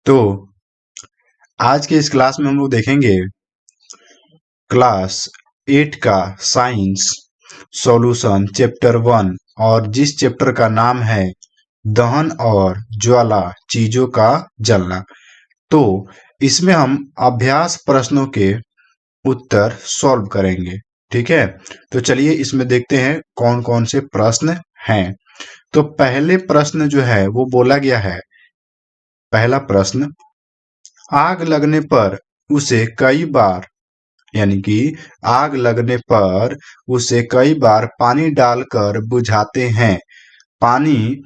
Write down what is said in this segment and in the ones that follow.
तो आज के इस क्लास में हम लोग देखेंगे क्लास 8 का साइंस सॉल्यूशन चैप्टर 1 और जिस चैप्टर का नाम है दहन और ज्वाला चीजों का जलना। तो इसमें हम अभ्यास प्रश्नों के उत्तर सॉल्व करेंगे। ठीक है, तो चलिए इसमें देखते हैं कौन कौन से प्रश्न हैं। तो पहले प्रश्न जो है वो बोला गया है, पहला प्रश्न, आग लगने पर उसे कई बार यानी कि आग लगने पर उसे कई बार पानी डालकर बुझाते हैं। पानी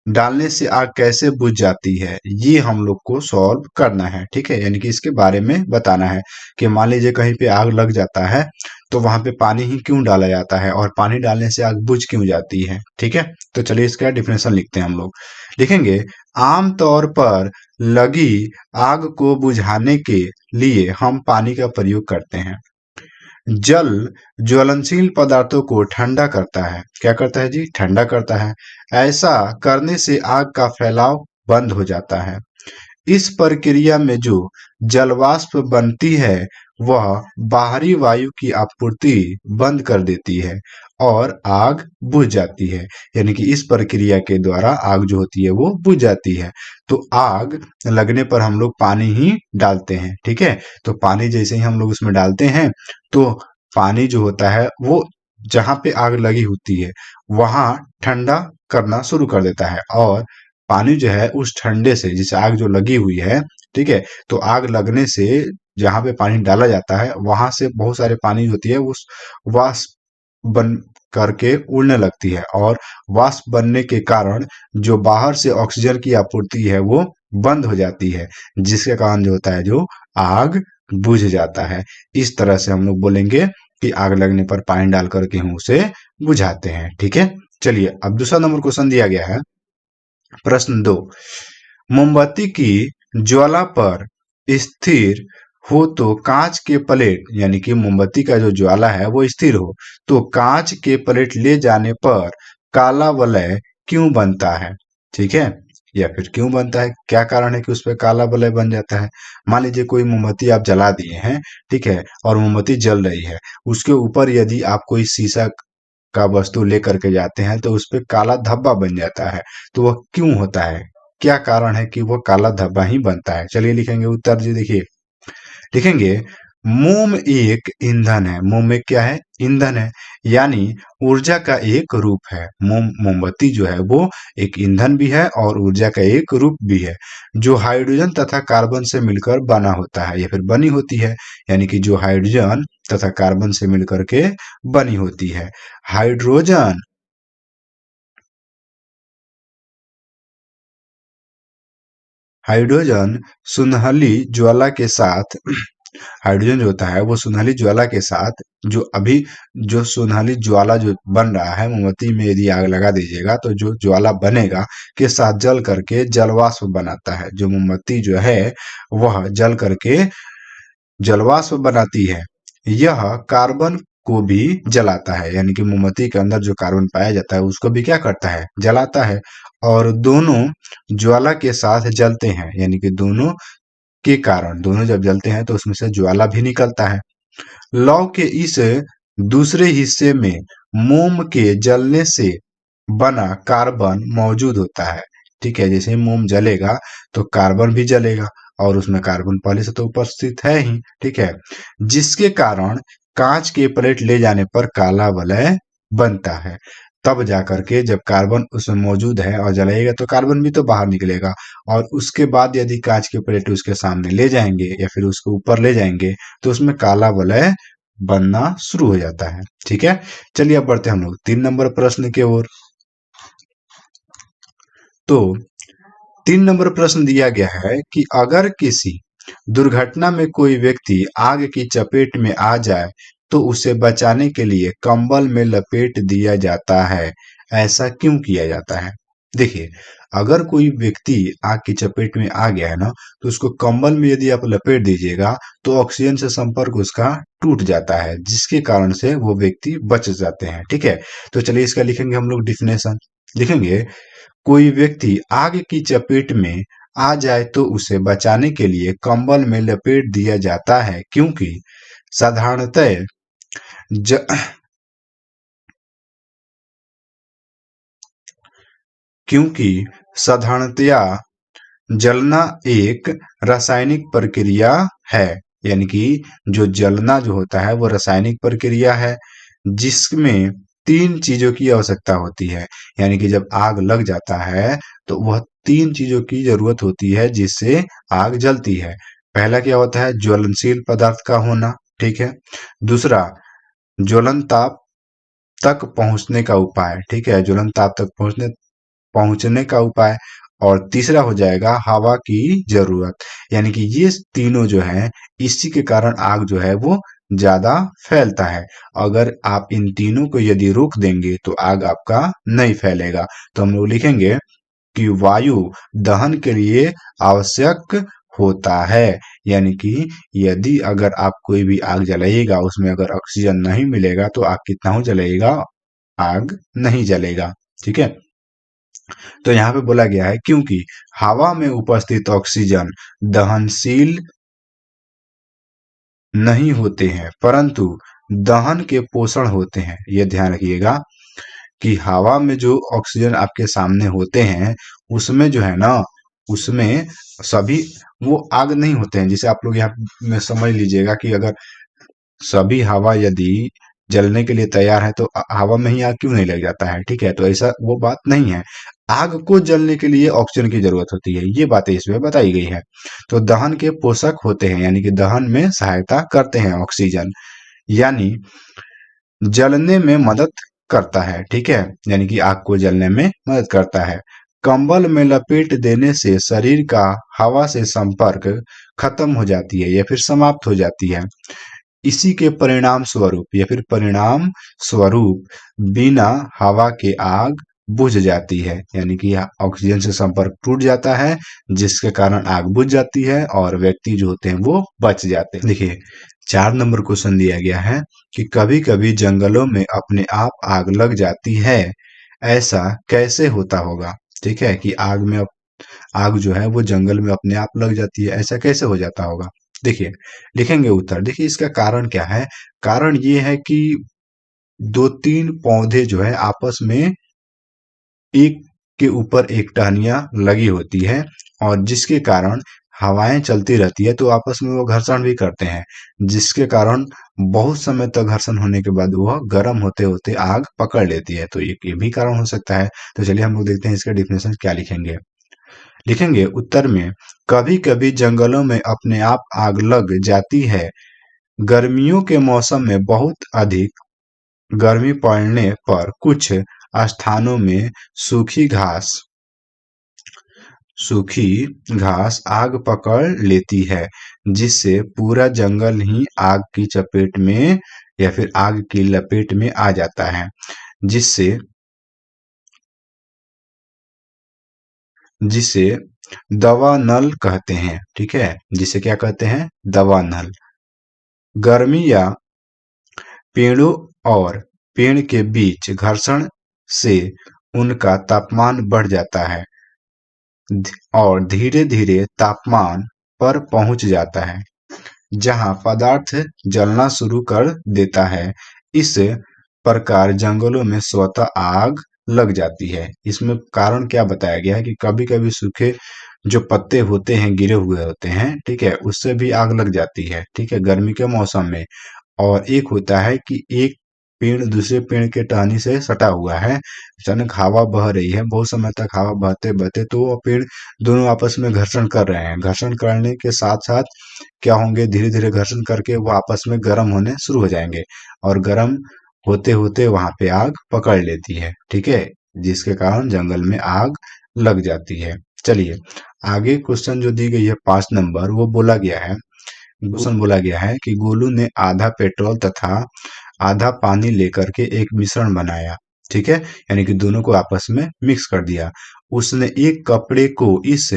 डालने से आग कैसे बुझ जाती है, ये हम लोग को सॉल्व करना है। ठीक है, यानी कि इसके बारे में बताना है कि मान लीजिए कहीं पे आग लग जाता है तो वहां पे पानी ही क्यों डाला जाता है और पानी डालने से आग बुझ क्यों जाती है। ठीक है, तो चलिए इसका डिफिनेशन लिखते हैं। हम लोग लिखेंगे, आम तौर पर लगी आग को बुझाने के लिए हम पानी का प्रयोग करते हैं। जल ज्वलनशील पदार्थों को ठंडा करता है। क्या करता है जी? ठंडा करता है। ऐसा करने से आग का फैलाव बंद हो जाता है। इस प्रक्रिया में जो जलवाष्प बनती है वह बाहरी वायु की आपूर्ति बंद कर देती है और आग बुझ जाती है। यानी कि इस प्रक्रिया के द्वारा आग जो होती है वो बुझ जाती है। तो आग लगने पर हम लोग पानी ही डालते हैं। ठीक है, तो पानी जैसे ही हम लोग उसमें डालते हैं तो पानी जो होता है वो जहां पे आग लगी होती है वहां ठंडा करना शुरू कर देता है और पानी जो है उस ठंडे से, जैसे आग जो लगी हुई है, ठीक है, तो आग लगने से जहां पे पानी डाला जाता है वहां से बहुत सारे पानी होती है उस वाष्प बन करके उड़ने लगती है और वाष्प बनने के कारण जो बाहर से ऑक्सीजन की आपूर्ति है वो बंद हो जाती है, जिसके कारण जो होता है जो आग बुझ जाता है। इस तरह से हम लोग बोलेंगे कि आग लगने पर पानी डाल करके हम उसे बुझाते हैं। ठीक है, चलिए अब दूसरा नंबर क्वेश्चन दिया गया है। प्रश्न 2, मोमबत्ती की ज्वाला पर स्थिर हो तो कांच के प्लेट, यानी कि मोमबत्ती का जो ज्वाला है वो स्थिर हो तो कांच के प्लेट ले जाने पर काला वलय क्यों बनता है। ठीक है, या फिर क्यों बनता है, क्या कारण है कि उस पर काला वलय बन जाता है। मान लीजिए कोई मोमबत्ती आप जला दिए हैं, ठीक है, और मोमबत्ती जल रही है, उसके ऊपर यदि आप कोई शीशा का वस्तु लेकर के जाते हैं तो उस पे काला धब्बा बन जाता है। तो वह क्यों होता है, क्या कारण है कि वह काला धब्बा ही बनता है। चलिए लिखेंगे उत्तर जी। देखिए लिखेंगे, मोम एक ईंधन है। मोम एक क्या है? ईंधन है, यानी ऊर्जा का एक रूप है। मोमबत्ती जो है वो एक ईंधन भी है और ऊर्जा का एक रूप भी है जो हाइड्रोजन तथा कार्बन से मिलकर बना होता है या फिर बनी होती है। यानी कि जो हाइड्रोजन तथा कार्बन से मिलकर के बनी होती है। हाइड्रोजन हाइड्रोजन सुनहली ज्वाला के साथ हाइड्रोजन जो होता है वो सुनहली ज्वाला के साथ जो सुनहली ज्वाला जो बन रहा है, मोमबत्ती में यदि आग लगा दीजिएगा तो जो ज्वाला बनेगा के साथ जल करके जलवाष्प बनाता है। जो मोमबत्ती जो है वह जल करके जलवाष्प बनाती है। यह कार्बन को भी जलाता है, यानी कि मोमबत्ती के अंदर जो कार्बन पाया जाता है उसको भी क्या करता है? जलाता है। और दोनों ज्वाला के साथ जलते हैं, यानी कि दोनों के कारण, दोनों जब जलते हैं तो उसमें से ज्वाला भी निकलता है। लौ के इस दूसरे हिस्से में मोम के जलने से बना कार्बन मौजूद होता है। ठीक है, जैसे ही मोम जलेगा तो कार्बन भी जलेगा और उसमें कार्बन पहले से तो उपस्थित है ही। ठीक है, जिसके कारण कांच के प्लेट ले जाने पर काला वलय बनता है। तब जाकर के जब कार्बन उसमें मौजूद है और जलाएगा तो कार्बन भी तो बाहर निकलेगा और उसके बाद यदि कांच के प्लेट उसके सामने ले जाएंगे या फिर उसके ऊपर ले जाएंगे तो उसमें काला वलय बनना शुरू हो जाता है। ठीक है, चलिए अब बढ़ते हैं हम लोग 3 नंबर प्रश्न की ओर। तो 3 नंबर प्रश्न दिया गया है कि अगर किसी दुर्घटना में कोई व्यक्ति आग की चपेट में आ जाए तो उसे बचाने के लिए कंबल में लपेट दिया जाता है। ऐसा क्यों किया जाता है? देखिए, अगर कोई व्यक्ति आग की चपेट में आ गया है ना तो उसको कंबल में यदि आप लपेट दीजिएगा तो ऑक्सीजन से संपर्क उसका टूट जाता है, जिसके कारण से वो व्यक्ति बच जाते हैं। ठीक है, तो चलिए इसका लिखेंगे हम लोग डिफिनेशन। लिखेंगे, कोई व्यक्ति आग की चपेट में आ जाए तो उसे बचाने के लिए कंबल में लपेट दिया जाता है, साधारणतः ज, क्योंकि साधारणतया जलना एक रासायनिक प्रक्रिया है। यानी कि जो जलना जो होता है वो रासायनिक प्रक्रिया है, जिसमें तीन चीजों की आवश्यकता होती है। यानी कि जब आग लग जाता है तो वह तीन चीजों की जरूरत होती है जिससे आग जलती है। पहला क्या होता है? ज्वलनशील पदार्थ का होना। ठीक है। दूसरा, ज्वलन ताप तक पहुंचने का उपाय। ठीक है, ज्वलन ताप तक पहुंचने का उपाय। और तीसरा हो जाएगा हवा की जरूरत। यानी कि ये तीनों जो है, इसी के कारण आग जो है वो ज्यादा फैलता है। अगर आप इन तीनों को यदि रोक देंगे तो आग आपका नहीं फैलेगा। तो हम लोग लिखेंगे कि वायु दहन के लिए आवश्यक होता है। यानी कि यदि अगर आप कोई भी आग जलाइएगा, उसमें अगर ऑक्सीजन नहीं मिलेगा तो आग कितना हो जलेगा? आग नहीं जलेगा। ठीक है। तो यहाँ पे बोला गया है क्योंकि हवा में उपस्थित ऑक्सीजन दहनशील नहीं होते हैं, परंतु दहन के पोषण होते हैं। यह ध्यान रखिएगा कि हवा में जो ऑक्सीजन आपके सामने होते हैं, उसमें जो है ना, उसमें सभी वो आग नहीं होते हैं। जैसे आप लोग यहाँ में समझ लीजिएगा कि अगर सभी हवा यदि जलने के लिए तैयार है तो हवा में ही आग क्यों नहीं लग जाता है? ठीक है, तो ऐसा वो बात नहीं है। आग को जलने के लिए ऑक्सीजन की जरूरत होती है, ये बातें इसमें बताई गई है। तो दहन के पोषक होते हैं, यानी कि दहन में सहायता करते हैं ऑक्सीजन, यानी जलने में मदद करता है। ठीक है, यानी कि आग को जलने में मदद करता है। कंबल में लपेट देने से शरीर का हवा से संपर्क खत्म हो जाती है या फिर समाप्त हो जाती है। इसी के परिणाम स्वरूप या फिर परिणाम स्वरूप बिना हवा के आग बुझ जाती है। यानी कि ऑक्सीजन से संपर्क टूट जाता है, जिसके कारण आग बुझ जाती है और व्यक्ति जो होते हैं वो बच जाते हैं। देखिए, 4 नंबर क्वेश्चन दिया गया है कि कभी कभी जंगलों में अपने आप आग लग जाती है, ऐसा कैसे होता होगा? ठीक है, कि आग जो है वो जंगल में अपने आप लग जाती है, ऐसा कैसे हो जाता होगा? देखिए, लिखेंगे उत्तर। देखिए, इसका कारण क्या है? कारण ये है कि दो तीन पौधे जो है आपस में एक के ऊपर एक टहनियां लगी होती है, और जिसके कारण हवाएं चलती रहती है तो आपस में वो घर्षण भी करते हैं, जिसके कारण बहुत समय तक घर्षण होने के बाद वह गर्म होते होते आग पकड़ लेती है। तो ये भी कारण हो सकता है। तो चलिए हम लोग देखते हैं इसका डिफिनेशन क्या लिखेंगे। लिखेंगे उत्तर में, कभी कभी जंगलों में अपने आप आग लग जाती है। गर्मियों के मौसम में बहुत अधिक गर्मी पड़ने पर कुछ स्थानों में सूखी घास सूखी घास आग पकड़ लेती है, जिससे पूरा जंगल ही आग की चपेट में या फिर आग की लपेट में आ जाता है, जिससे जिसे दवा नल कहते हैं। ठीक है, जिसे क्या कहते हैं? दवा नल। गर्मी या पेड़ों और पेड़ के बीच घर्षण से उनका तापमान बढ़ जाता है और धीरे धीरे तापमान पर पहुंच जाता है, जहां पदार्थ जलना शुरू कर देता है। इस प्रकार जंगलों में स्वतः आग लग जाती है। इसमें कारण क्या बताया गया है कि कभी कभी सूखे जो पत्ते होते हैं, गिरे हुए होते हैं, ठीक है, उससे भी आग लग जाती है। ठीक है, गर्मी के मौसम में। और एक होता है कि एक पेड़ दूसरे पेड़ के टहनी से सटा हुआ है, अचानक हवा बह रही है, बहुत समय तक हवा बहते बहते तो वो पेड़ दोनों आपस में घर्षण कर रहे हैं। घर्षण करने के साथ साथ क्या होंगे? धीरे धीरे घर्षण करके वो आपस में गर्म होने शुरू हो जाएंगे, और गर्म होते होते वहां पे आग पकड़ लेती है। ठीक है, जिसके कारण जंगल में आग लग जाती है। चलिए, आगे क्वेश्चन जो दी गई है 5 नंबर, वो बोला गया है, क्वेश्चन बोला गया है कि गोलू ने आधा पेट्रोल तथा आधा पानी लेकर के एक मिश्रण बनाया। ठीक है, यानी कि दोनों को आपस में मिक्स कर दिया। उसने एक कपड़े को इस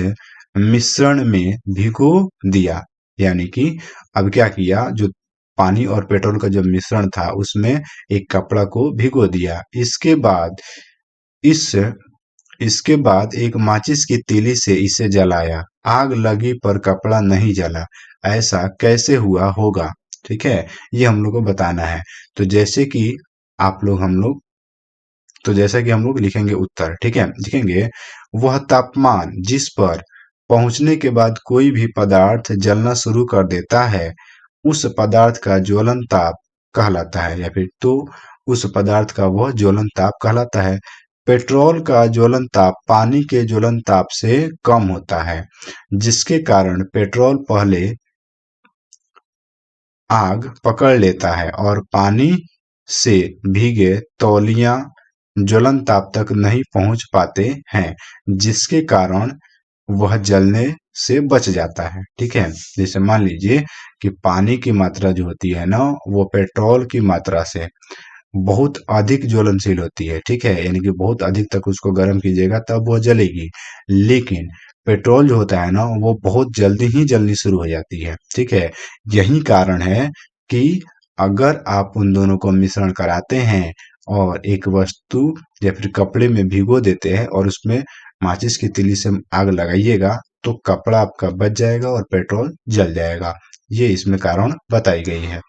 मिश्रण में भिगो दिया। यानी कि अब क्या किया? जो पानी और पेट्रोल का जो मिश्रण था उसमें एक कपड़ा को भिगो दिया। इसके बाद इस इसके बाद एक माचिस की तीली से इसे जलाया, आग लगी पर कपड़ा नहीं जला, ऐसा कैसे हुआ होगा। ठीक है, ये हम लोग को बताना है। तो जैसे कि हम लोग तो जैसा कि हम लोग लिखेंगे उत्तर, ठीक है, लिखेंगे वह तापमान जिस पर पहुंचने के बाद कोई भी पदार्थ जलना शुरू कर देता है, उस पदार्थ का ज्वलन ताप कहलाता है, या फिर तो उस पदार्थ का वह ज्वलन ताप कहलाता है। पेट्रोल का ज्वलन ताप पानी के ज्वलन ताप से कम होता है, जिसके कारण पेट्रोल पहले आग पकड़ लेता है और पानी से भीगे तौलिया ज्वलन ताप तक नहीं पहुंच पाते हैं, जिसके कारण वह जलने से बच जाता है। ठीक है, जैसे मान लीजिए कि पानी की मात्रा जो होती है ना, वो पेट्रोल की मात्रा से बहुत अधिक ज्वलनशील होती है। ठीक है, यानी कि बहुत अधिक तक उसको गर्म कीजिएगा तब वो जलेगी, लेकिन पेट्रोल जो होता है ना, वो बहुत जल्दी ही जलनी शुरू हो जाती है। ठीक है, यही कारण है कि अगर आप उन दोनों को मिश्रण कराते हैं और एक वस्तु या फिर कपड़े में भिगो देते हैं और उसमें माचिस की तीली से आग लगाइएगा, तो कपड़ा आपका बच जाएगा और पेट्रोल जल जाएगा। ये इसमें कारण बताई गई है।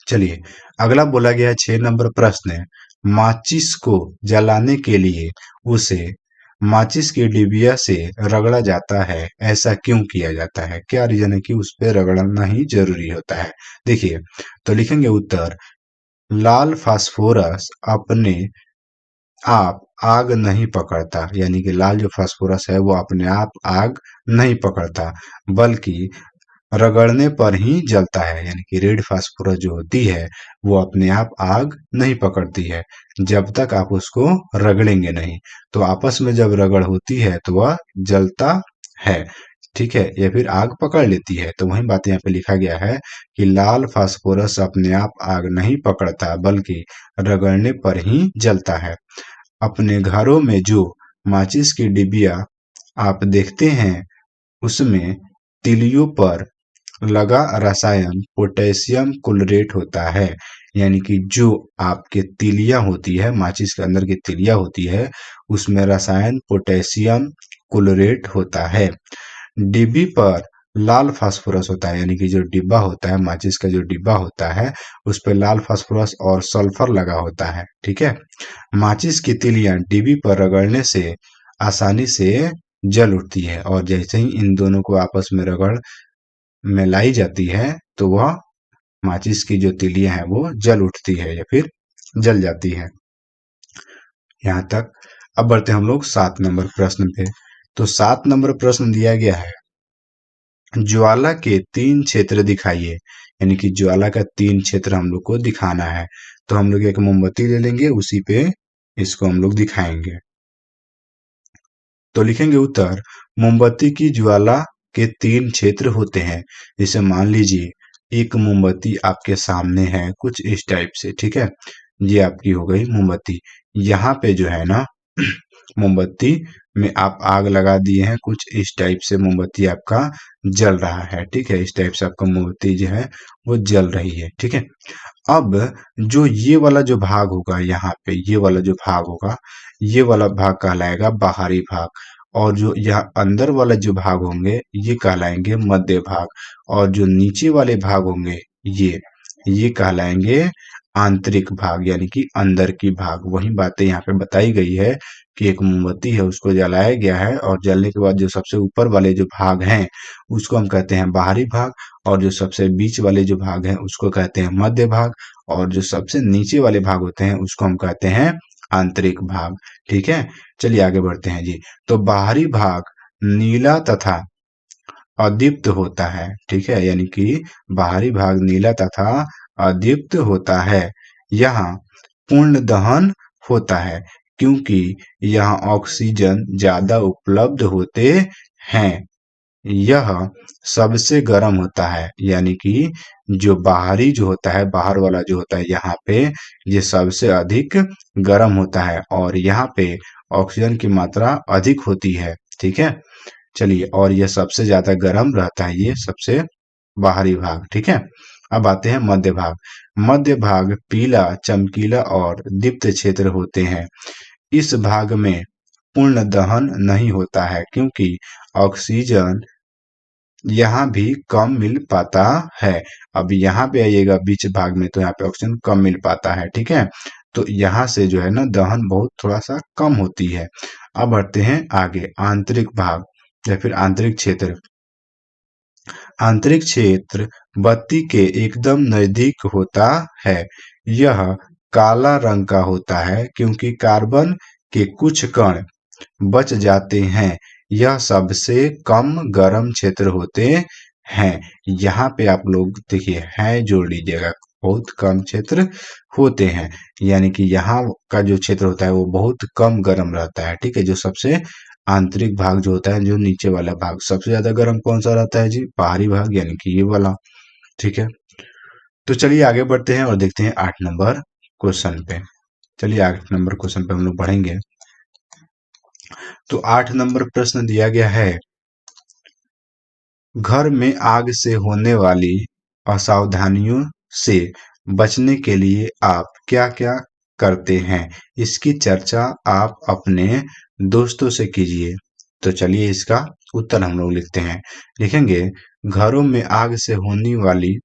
चलिए, अगला बोला गया है 6 नंबर प्रश्न। माचिस को जलाने के लिए उसे माचिस की डिबिया से रगड़ा जाता है, ऐसा क्यों किया जाता है। क्या रीजन है कि उस पे रगड़ना ही जरूरी होता है। देखिए, तो लिखेंगे उत्तर, लाल फास्फोरस अपने आप आग नहीं पकड़ता, यानी कि लाल जो फास्फोरस है वो अपने आप आग नहीं पकड़ता, बल्कि रगड़ने पर ही जलता है। यानी कि रेड फास्फोरस जो होती है वो अपने आप आग नहीं पकड़ती है जब तक आप उसको रगड़ेंगे नहीं। तो आपस में जब रगड़ होती है तो वह जलता है। ठीक है, या फिर आग पकड़ लेती है। तो वही बात यहाँ पे लिखा गया है कि लाल फास्फोरस अपने आप आग नहीं पकड़ता, बल्कि रगड़ने पर ही जलता है। अपने घरों में जो माचिस की डिबिया आप देखते हैं, उसमें तीलियों पर लगा रसायन पोटेशियम क्लोरेट होता है। यानी कि जो आपके तीलियां होती है, माचिस के अंदर की तीलियां होती है, उसमें रसायन पोटेशियम क्लोरेट होता है। डिब्बी पर लाल फास्फोरस होता है, यानी कि जो डिब्बा होता है, माचिस का जो डिब्बा होता है, उस पर लाल फास्फोरस और सल्फर लगा होता है। ठीक है, माचिस की तीलियां डिब्बी पर रगड़ने से आसानी से जल उठती है, और जैसे ही इन दोनों को आपस में रगड़ में लाई जाती है, तो वह माचिस की जो तीलियां हैं वो जल उठती है या फिर जल जाती है। यहाँ तक। अब बढ़ते हम लोग 7 नंबर प्रश्न पे। तो 7 नंबर प्रश्न दिया गया है, ज्वाला के 3 क्षेत्र दिखाइए। यानी कि ज्वाला का 3 क्षेत्र हम लोग को दिखाना है। तो हम लोग एक मोमबत्ती ले लेंगे, उसी पे इसको हम लोग दिखाएंगे। तो लिखेंगे उत्तर, मोमबत्ती की ज्वाला के 3 क्षेत्र होते हैं। जैसे मान लीजिए एक मोमबत्ती आपके सामने है कुछ इस टाइप से। ठीक है, ये आपकी हो गई मोमबत्ती। यहाँ पे जो है ना, मोमबत्ती में आप आग लगा दिए हैं, कुछ इस टाइप से मोमबत्ती आपका जल रहा है। ठीक है, इस टाइप से आपका मोमबत्ती जो है वो जल रही है। ठीक है, अब जो ये वाला जो भाग होगा, यहाँ पे ये वाला जो भाग होगा, ये वाला भाग कहलाएगा बाहरी भाग, और जो यहाँ अंदर वाला जो भाग होंगे ये कहलाएंगे मध्य भाग, और जो नीचे वाले भाग होंगे ये कहलाएंगे आंतरिक भाग, यानी कि अंदर की भाग। वही बातें यहाँ पे बताई गई है कि एक मोमबत्ती है, उसको जलाया गया है, और जलने के बाद जो सबसे ऊपर वाले जो भाग हैं उसको हम कहते हैं बाहरी भाग, और जो सबसे बीच वाले जो भाग हैं उसको कहते हैं मध्य भाग, और जो सबसे नीचे वाले भाग होते हैं उसको हम कहते हैं आंतरिक भाग। ठीक है, चलिए आगे बढ़ते हैं जी। तो बाहरी भाग नीला तथा अदीप्त होता है। ठीक है, यानी कि बाहरी भाग नीला तथा अदीप्त होता है। यहाँ पूर्ण दहन होता है, क्योंकि यहाँ ऑक्सीजन ज्यादा उपलब्ध होते हैं। यह सबसे गर्म होता है, यानी कि जो बाहरी जो होता है, बाहर वाला जो होता है, यहाँ पे ये सबसे अधिक गर्म होता है, और यहाँ पे ऑक्सीजन की मात्रा अधिक होती है। ठीक है, चलिए, और यह सबसे ज्यादा गर्म रहता है, ये सबसे बाहरी भाग। ठीक है, अब आते हैं मध्य भाग। मध्य भाग पीला, चमकीला और दीप्त क्षेत्र होते हैं। इस भाग में पूर्ण दहन नहीं होता है, क्योंकि ऑक्सीजन यहाँ भी कम मिल पाता है। अब यहाँ पे आइएगा बीच भाग में, तो यहाँ पे ऑक्सीजन कम मिल पाता है, ठीक है। तो यहाँ से जो है ना दहन बहुत थोड़ा सा कम होती है। अब बढ़ते हैं आगे, आंतरिक भाग या फिर आंतरिक क्षेत्र। आंतरिक क्षेत्र बत्ती के एकदम नजदीक होता है। यह काला रंग का होता है, क्योंकि कार्बन के कुछ कण बच जाते हैं। यह सबसे कम गर्म क्षेत्र होते हैं। यहाँ पे आप लोग देखिए है जोड़ लीजिएगा, बहुत कम क्षेत्र होते हैं, यानी कि यहाँ का जो क्षेत्र होता है वो बहुत कम गर्म रहता है, ठीक है। जो सबसे आंतरिक भाग जो होता है, जो नीचे वाला भाग, सबसे ज्यादा गर्म कौन सा रहता है जी? बाहरी भाग, यानी कि ये वाला, ठीक है। तो चलिए आगे बढ़ते हैं और देखते हैं 8 नंबर क्वेश्चन पे। चलिए 8 नंबर क्वेश्चन पे हम लोग बढ़ेंगे। तो 8 नंबर प्रश्न दिया गया है, घर में आग से होने वाली असावधानियों से बचने के लिए आप क्या क्या करते हैं? इसकी चर्चा आप अपने दोस्तों से कीजिए। तो चलिए इसका उत्तर हम लोग लिखते हैं। लिखेंगे, घरों में आग से होने वाली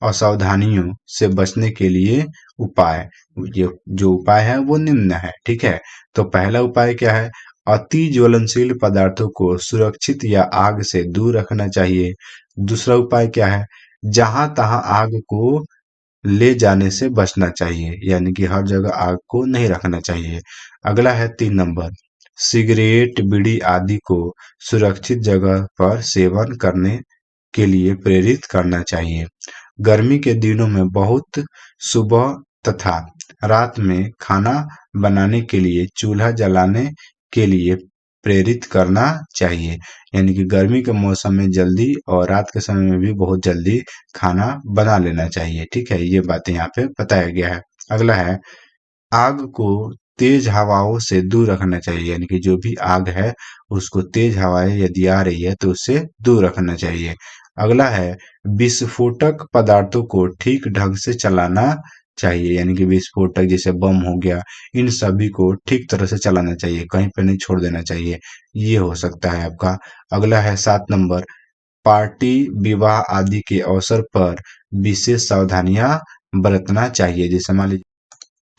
असावधानियों से बचने के लिए उपाय। ये जो उपाय है वो निम्न है, ठीक है। तो पहला उपाय क्या है? अति ज्वलनशील पदार्थों को सुरक्षित या आग से दूर रखना चाहिए। दूसरा उपाय क्या है? जहां तहां आग को ले जाने से बचना चाहिए, यानी कि हर जगह आग को नहीं रखना चाहिए। अगला है 3 नंबर, सिगरेट बीड़ी आदि को सुरक्षित जगह पर सेवन करने के लिए प्रेरित करना चाहिए। गर्मी के दिनों में बहुत सुबह तथा रात में खाना बनाने के लिए चूल्हा जलाने के लिए प्रेरित करना चाहिए, यानी कि गर्मी के मौसम में जल्दी और रात के समय में भी बहुत जल्दी खाना बना लेना चाहिए, ठीक है। ये बातें यहाँ पे बताया गया है। अगला है, आग को तेज हवाओं से दूर रखना चाहिए, यानी कि जो भी आग है उसको तेज हवाएं यदि आ रही है तो उससे दूर रखना चाहिए। अगला है, विस्फोटक पदार्थों को ठीक ढंग से चलाना चाहिए, यानी कि विस्फोटक जैसे बम हो गया, इन सभी को ठीक तरह से चलाना चाहिए, कहीं पे नहीं छोड़ देना चाहिए। ये हो सकता है आपका। अगला है 7 नंबर, पार्टी विवाह आदि के अवसर पर विशेष सावधानियां बरतना चाहिए। जैसे मान लीजिए,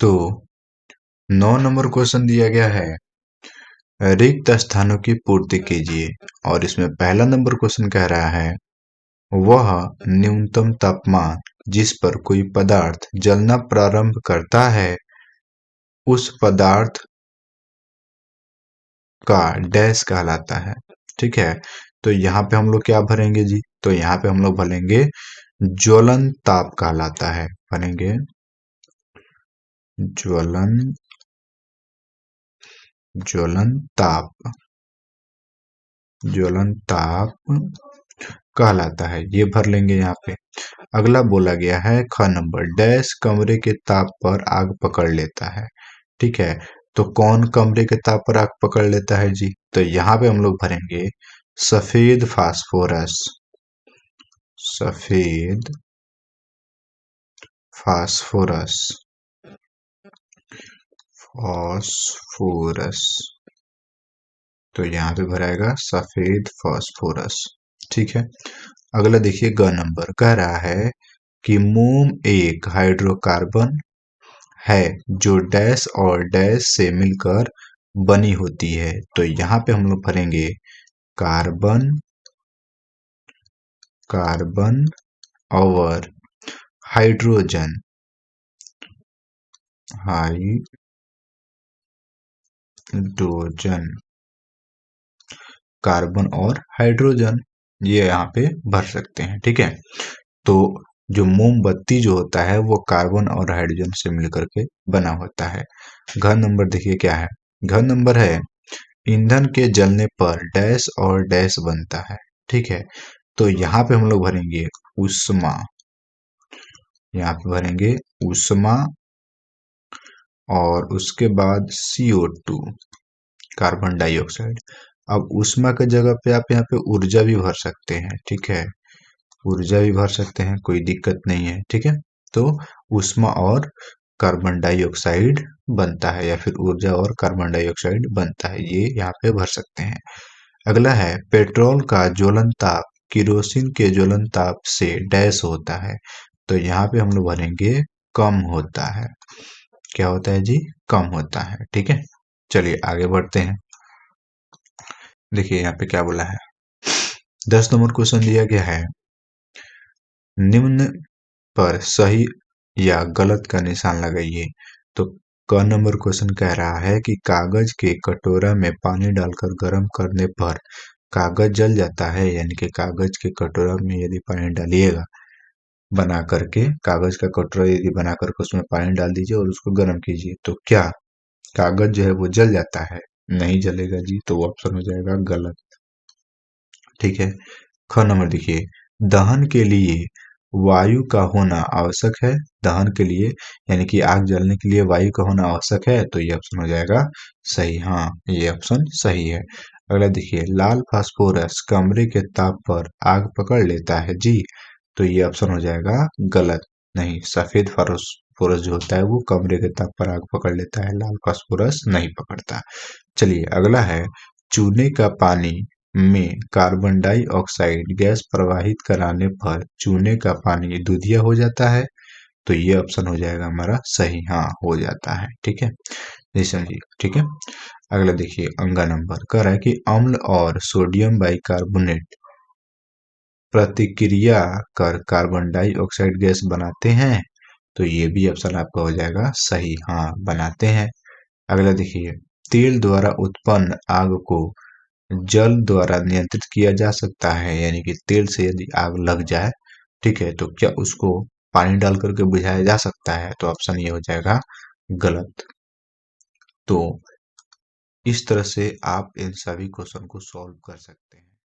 तो 9 नंबर क्वेश्चन दिया गया है, रिक्त स्थानों की पूर्ति कीजिए। और इसमें पहला नंबर क्वेश्चन कह रहा है, वह न्यूनतम तापमान जिस पर कोई पदार्थ जलना प्रारंभ करता है उस पदार्थ का डैश कहलाता है, ठीक है। तो यहाँ पे हम लोग क्या भरेंगे जी? तो यहाँ पे हम लोग भरेंगे ज्वलन ताप कहलाता है, भरेंगे ज्वलन ज्वलन ताप, ज्वलन ताप कहलाता है, ये भर लेंगे यहाँ पे। अगला बोला गया है ख नंबर, डैश कमरे के ताप पर आग पकड़ लेता है, ठीक है। तो कौन कमरे के ताप पर आग पकड़ लेता है जी? तो यहाँ पे हम लोग भरेंगे सफेद फास्फोरस, सफेद फास्फोरस, फास्फोरस। तो यहाँ पे भराएगा सफेद फास्फोरस, ठीक है। अगला देखिए ग नंबर, कह रहा है कि मोम एक हाइड्रोकार्बन है जो डैश और डैश से मिलकर बनी होती है। तो यहाँ पे हम लोग भरेंगे कार्बन, कार्बन और हाइड्रोजन, हाइड्रोजन, कार्बन और हाइड्रोजन, ये यहाँ पे भर सकते हैं, ठीक है। तो जो मोमबत्ती जो होता है वो कार्बन और हाइड्रोजन से मिलकर के बना होता है। घ नंबर देखिए क्या है, घ नंबर है, ईंधन के जलने पर डैश और डैश बनता है, ठीक है। तो यहाँ पे हम लोग भरेंगे उष्मा, यहाँ पे भरेंगे उष्मा और उसके बाद CO2, कार्बन डाइऑक्साइड। अब उष्मा की जगह पे आप यहाँ पे ऊर्जा भी भर सकते हैं, ठीक है, ऊर्जा भी भर सकते हैं, कोई दिक्कत नहीं है, ठीक है। तो उष्मा और कार्बन डाइऑक्साइड बनता है, या फिर ऊर्जा और कार्बन डाइऑक्साइड बनता है, ये यहाँ पे भर सकते हैं। अगला है पेट्रोल का ज्वलन ताप किरोसिन के ज्वलन ताप से डैश होता है, तो यहाँ पे हम लोग भरेंगे कम होता है। क्या होता है जी? कम होता है। ठीक है, चलिए आगे बढ़ते हैं। देखिए यहाँ पे क्या बोला है, 10 नंबर क्वेश्चन दिया गया है, निम्न पर सही या गलत का निशान लगाइए। तो क नंबर क्वेश्चन कह रहा है कि कागज के कटोरा में पानी डालकर गर्म करने पर कागज जल जाता है, यानी कि कागज के कटोरा में यदि पानी डालिएगा, बना करके कागज का कटोरा यदि बना करके उसमें पानी डाल दीजिए और उसको गर्म कीजिए, तो क्या कागज जो है वो जल जाता है? नहीं जलेगा जी, तो वो ऑप्शन हो जाएगा गलत। ठीक है, ख नंबर देखिए, दहन के लिए वायु का होना आवश्यक है। दहन के लिए यानी कि आग जलने के लिए वायु का होना आवश्यक है, तो ये ऑप्शन हो जाएगा सही। हाँ, ये ऑप्शन सही है। अगला देखिए, लाल फास्फोरस कमरे के ताप पर आग पकड़ लेता है जी, तो ये ऑप्शन हो जाएगा गलत। नहीं, सफेद फास्फोरस जो होता है वो कमरे के ताप पर आग पकड़ लेता है, लाल फास्फोरस नहीं पकड़ता। चलिए अगला है, चूने का पानी में कार्बन डाइऑक्साइड गैस प्रवाहित कराने पर चूने का पानी दूधिया हो जाता है, तो ये ऑप्शन हो जाएगा हमारा सही। हाँ, हो जाता है। ठीक है, ये समझिए। ठीक है, अगला देखिए, अंगा नंबर कह रहा है कि अम्ल और सोडियम बाइकार्बोनेट प्रतिक्रिया कर कार्बन डाइऑक्साइड गैस बनाते हैं, तो ये भी ऑप्शन आपका हो जाएगा सही। हाँ, बनाते हैं। अगला देखिए, तेल द्वारा उत्पन्न आग को जल द्वारा नियंत्रित किया जा सकता है, यानी कि तेल से यदि आग लग जाए, ठीक है, तो क्या उसको पानी डाल करके बुझाया जा सकता है? तो ऑप्शन ये हो जाएगा गलत। तो इस तरह से आप इन सभी क्वेश्चन को सॉल्व कर सकते हैं।